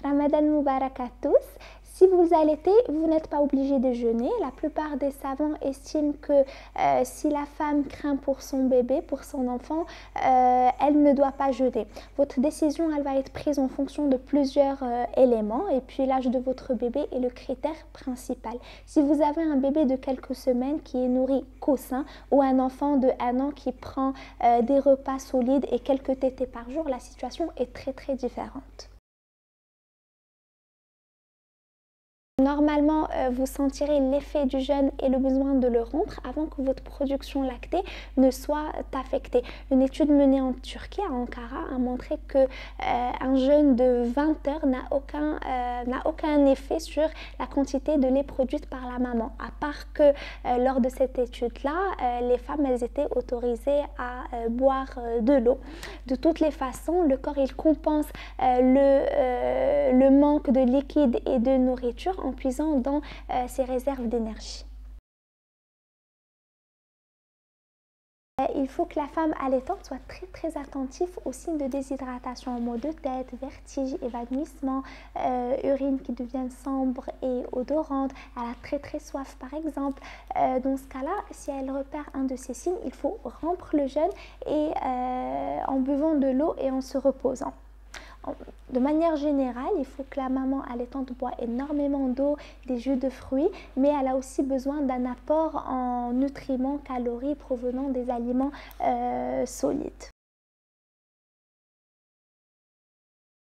Ramadan Mubarak à tous. Si vous allaitez, vous n'êtes pas obligé de jeûner. La plupart des savants estiment que si la femme craint pour son bébé, pour son enfant, elle ne doit pas jeûner. Votre décision, elle va être prise en fonction de plusieurs éléments et puis l'âge de votre bébé est le critère principal. Si vous avez un bébé de quelques semaines qui est nourri qu'au sein ou un enfant de 1 an qui prend des repas solides et quelques tétées par jour, la situation est très différente. Normalement, vous sentirez l'effet du jeûne et le besoin de le rompre avant que votre production lactée ne soit affectée. Une étude menée en Turquie, à Ankara, a montré que un jeûne de 20 heures n'a aucun effet sur la quantité de lait produite par la maman. À part que lors de cette étude-là, les femmes elles étaient autorisées à boire de l'eau. De toutes les façons, le corps il compense le manque de liquide et de nourriture en puisant dans ses réserves d'énergie. Il faut que la femme allaitante soit très attentive aux signes de déshydratation, maux de tête, vertige, évanouissement, urine qui devient sombre et odorante, elle a très soif par exemple. Dans ce cas-là, si elle repère un de ces signes, il faut rompre le jeûne et en buvant de l'eau et en se reposant. De manière générale, il faut que la maman allaitante boit énormément d'eau, des jus de fruits, mais elle a aussi besoin d'un apport en nutriments, calories provenant des aliments solides.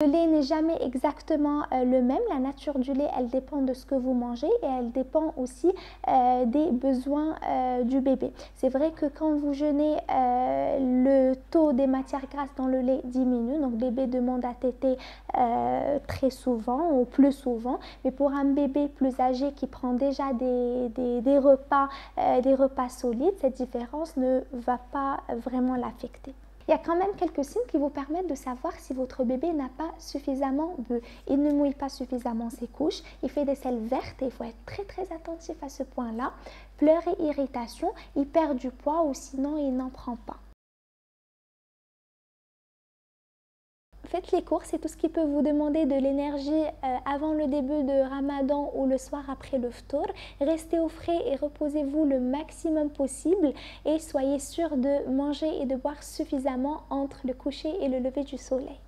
Le lait n'est jamais exactement le même. La nature du lait, elle dépend de ce que vous mangez et elle dépend aussi des besoins du bébé. C'est vrai que quand vous jeûnez, le taux des matières grasses dans le lait diminue. Donc, bébé demande à téter très souvent ou plus souvent. Mais pour un bébé plus âgé qui prend déjà des repas solides, cette différence ne va pas vraiment l'affecter. Il y a quand même quelques signes qui vous permettent de savoir si votre bébé n'a pas suffisamment bu. Il ne mouille pas suffisamment ses couches, il fait des selles vertes et il faut être très attentif à ce point-là. Pleurs et irritation, il perd du poids ou sinon il n'en prend pas. Faites les courses, c'est tout ce qui peut vous demander de l'énergie avant le début de Ramadan ou le soir après le ftour. Restez au frais et reposez-vous le maximum possible et soyez sûr de manger et de boire suffisamment entre le coucher et le lever du soleil.